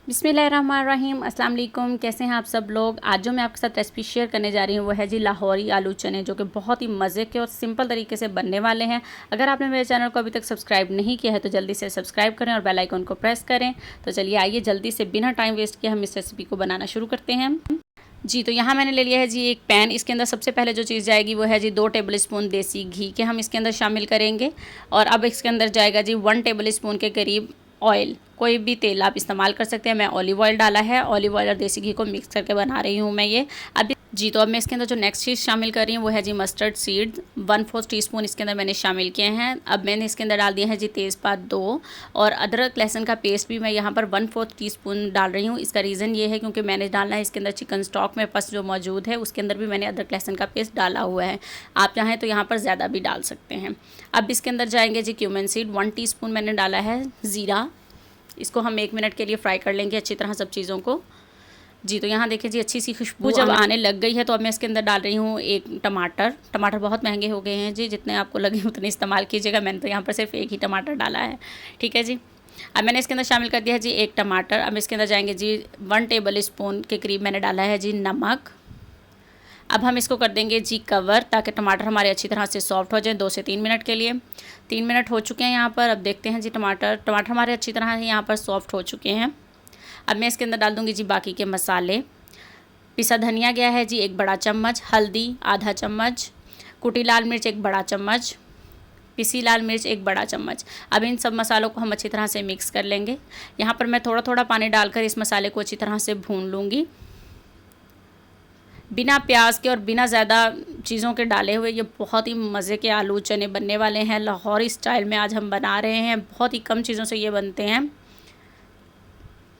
बिस्मिल्लाहिर्रहमानिर्रहीम। अस्सलाम वालेकुम। कैसे हैं आप सब लोग। आज जो मैं आपके साथ रेसिपी शेयर करने जा रही हूँ वो है जी लाहौरी आलू चने, जो कि बहुत ही मज़े के और सिंपल तरीके से बनने वाले हैं। अगर आपने मेरे चैनल को अभी तक सब्सक्राइब नहीं किया है तो जल्दी से सब्सक्राइब करें और बेल आइकन को प्रेस करें। तो चलिए आइए जल्दी से बिना टाइम वेस्ट किए हम इस रेसिपी को बनाना शुरू करते हैं जी। तो यहाँ मैंने ले लिया है जी एक पैन। इसके अंदर सबसे पहले जो चीज़ जाएगी वो है जी 2 टेबल स्पून देसी घी के हम इसके अंदर शामिल करेंगे। और अब इसके अंदर जाएगा जी 1 टेबल स्पून के करीब ऑयल। कोई भी तेल आप इस्तेमाल कर सकते हैं। मैं ऑलिव ऑयल डाला है। ऑलिव ऑयल और देसी घी को मिक्स करके बना रही हूँ मैं ये अब जी। तो अब मैं इसके अंदर जो नेक्स्ट चीज़ शामिल कर रही हूँ वो है जी मस्टर्ड सीड्स 1/4 टीस्पून इसके अंदर मैंने शामिल किए हैं। अब मैंने इसके अंदर डाल दिया है जी तेज़पात 2 और अदरक लहसुन का पेस्ट भी मैं यहाँ पर 1/4 टीस्पून डाल रही हूँ। इसका रीज़न ये है क्योंकि मैंने डालना है इसके अंदर चिकन स्टॉक में पस जो मौजूद है उसके अंदर भी मैंने अदरक लहसुन का पेस्ट डाला हुआ है। आप चाहें तो यहाँ पर ज़्यादा भी डाल सकते हैं। अब इसके अंदर जाएंगे जी क्यूमिन सीड 1 टीस्पून मैंने डाला है। ज़ीरा, इसको हम 1 मिनट के लिए फ्राई कर लेंगे अच्छी तरह सब चीज़ों को जी। तो यहाँ देखिए जी अच्छी सी खुशबू जब आने लग गई है तो अब मैं इसके अंदर डाल रही हूँ एक टमाटर। टमाटर बहुत महंगे हो गए हैं जी, जितने आपको लगे उतने इस्तेमाल कीजिएगा। मैंने तो यहाँ पर सिर्फ एक ही टमाटर डाला है, ठीक है जी। अब मैंने इसके अंदर शामिल कर दिया है जी एक टमाटर। अब इसके अंदर जाएंगे जी 1 टेबल स्पून के करीब मैंने डाला है जी नमक। अब हम इसको कर देंगे जी कवर ताकि टमाटर हमारे अच्छी तरह से सॉफ्ट हो जाए 2 से 3 मिनट के लिए। 3 मिनट हो चुके हैं यहाँ पर। अब देखते हैं जी टमाटर हमारे अच्छी तरह से यहाँ पर सॉफ्ट हो चुके हैं। अब मैं इसके अंदर डाल दूँगी जी बाकी के मसाले। पिसा धनिया गया है जी 1 बड़ा चम्मच, हल्दी आधा चम्मच, कुटी लाल मिर्च 1 बड़ा चम्मच, पिसी लाल मिर्च 1 बड़ा चम्मच। अब इन सब मसालों को हम अच्छी तरह से मिक्स कर लेंगे। यहाँ पर मैं थोड़ा थोड़ा पानी डालकर इस मसाले को अच्छी तरह से भून लूँगी। बिना प्याज के और बिना ज़्यादा चीज़ों के डाले हुए ये बहुत ही मज़े के आलू चने बनने वाले हैं। लाहौरी स्टाइल में आज हम बना रहे हैं। बहुत ही कम चीज़ों से ये बनते हैं।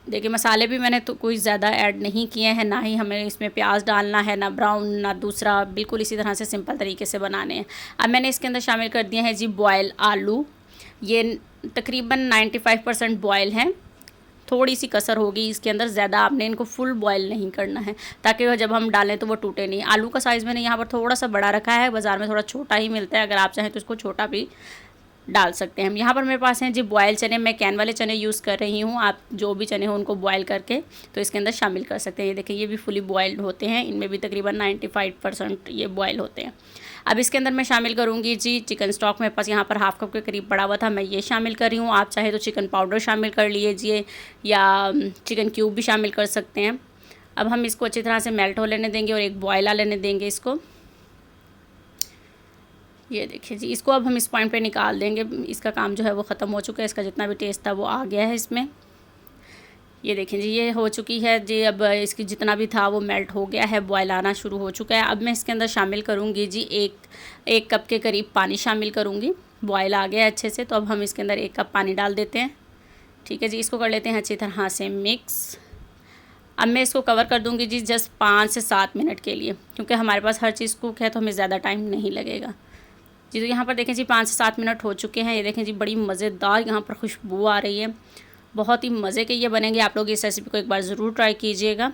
देखिए मसाले भी मैंने तो कोई ज़्यादा ऐड नहीं किए हैं, ना ही हमें इसमें प्याज डालना है, ना ब्राउन ना दूसरा, बिल्कुल इसी तरह से सिंपल तरीके से बनाने हैं। अब मैंने इसके अंदर शामिल कर दिए हैं जी बॉयल आलू। ये तकरीबन 95% बॉयल हैं। थोड़ी सी कसर होगी इसके अंदर, ज़्यादा आपने इनको फुल बॉयल नहीं करना है ताकि वह जब हम डालें तो वो टूटे नहीं। आलू का साइज़ मैंने यहाँ पर थोड़ा सा बड़ा रखा है, बाज़ार में थोड़ा छोटा ही मिलता है। अगर आप चाहें तो इसको छोटा भी डाल सकते हैं। यहाँ पर मेरे पास हैं जी बॉयल चने। मैं कैन वाले चने यूज़ कर रही हूँ। आप जो भी चने हो उनको बॉयल करके तो इसके अंदर शामिल कर सकते हैं। ये देखिए ये भी फुली बॉयल्ड होते हैं। इनमें भी तकरीबन 95% ये बॉयल होते हैं। अब इसके अंदर मैं शामिल करूँगी जी चिकन स्टॉक। मेरे पास यहाँ पर हाफ़ कप के करीब पड़ा हुआ था, मैं ये शामिल कर रही हूँ। आप चाहे तो चिकन पाउडर शामिल कर लीजिए या चिकन क्यूब भी शामिल कर सकते हैं। अब हम इसको अच्छी तरह से मेल्ट हो लेने देंगे और एक बॉयल आ लेने देंगे इसको। ये देखिए जी इसको अब हम इस पॉइंट पे निकाल देंगे। इसका काम जो है वो ख़त्म हो चुका है। इसका जितना भी टेस्ट था वो आ गया है इसमें। ये देखें जी ये हो चुकी है जी। अब इसकी जितना भी था वो मेल्ट हो गया है, बॉयल आना शुरू हो चुका है। अब मैं इसके अंदर शामिल करूँगी जी एक कप के करीब पानी शामिल करूँगी। बॉयल आ गया अच्छे से तो अब हम इसके अंदर 1 कप पानी डाल देते हैं, ठीक है जी। इसको कर लेते हैं अच्छी तरह से मिक्स। अब मैं इसको कवर कर दूँगी जी जस्ट 5 से 7 मिनट के लिए, क्योंकि हमारे पास हर चीज़ कुक है तो हमें ज़्यादा टाइम नहीं लगेगा जी। तो यहाँ पर देखें जी 5 से 7 मिनट हो चुके हैं। ये देखें जी बड़ी मज़ेदार यहाँ पर खुशबू आ रही है। बहुत ही मज़े के ये बनेंगे। आप लोग इस रेसिपी को एक बार ज़रूर ट्राई कीजिएगा।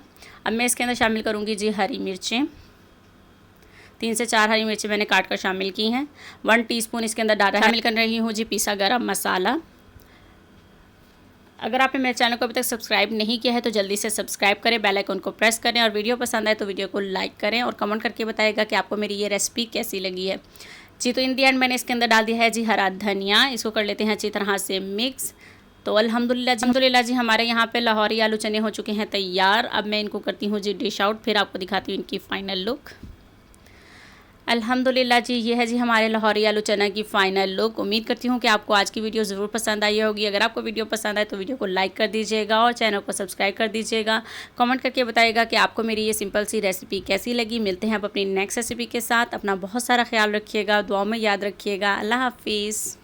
अब मैं इसके अंदर शामिल करूँगी जी हरी मिर्चें। 3 से 4 हरी मिर्चें मैंने काट कर शामिल की हैं। 1 टीस्पून इसके अंदर डाला शामिल कर रही हूँ जी पिसा गरम मसाला। अगर आपने मेरे चैनल को अभी तक सब्सक्राइब नहीं किया है तो जल्दी से सब्सक्राइब करें, बेल आइकन को प्रेस करें और वीडियो पसंद आए तो वीडियो को लाइक करें और कमेंट करके बताइएगा कि आपको मेरी ये रेसिपी कैसी लगी है जी। तो इन दी एंड मैंने इसके अंदर डाल दिया है जी हरा धनिया। इसको कर लेते हैं अच्छी तरह से मिक्स। तो अल्हम्दुलिल्लाह जी हमारे यहाँ पे लाहौरी आलू चने हो चुके हैं तैयार। अब मैं इनको करती हूँ जी डिश आउट, फिर आपको दिखाती हूँ इनकी फ़ाइनल लुक। अल्हम्दुलिल्लाह जी ये है जी हमारे लाहौरी आलू चना की फ़ाइनल लुक। उम्मीद करती हूँ कि आपको आज की वीडियो ज़रूर पसंद आई होगी। अगर आपको वीडियो पसंद आए तो वीडियो को लाइक कर दीजिएगा और चैनल को सब्सक्राइब कर दीजिएगा। कमेंट करके बताइएगा कि आपको मेरी ये सिंपल सी रेसिपी कैसी लगी। मिलते हैं अब अपनी नेक्स्ट रेसिपी के साथ। अपना बहुत सारा ख्याल रखिएगा, दुआ में याद रखिएगा। अल्लाह हाफिज़।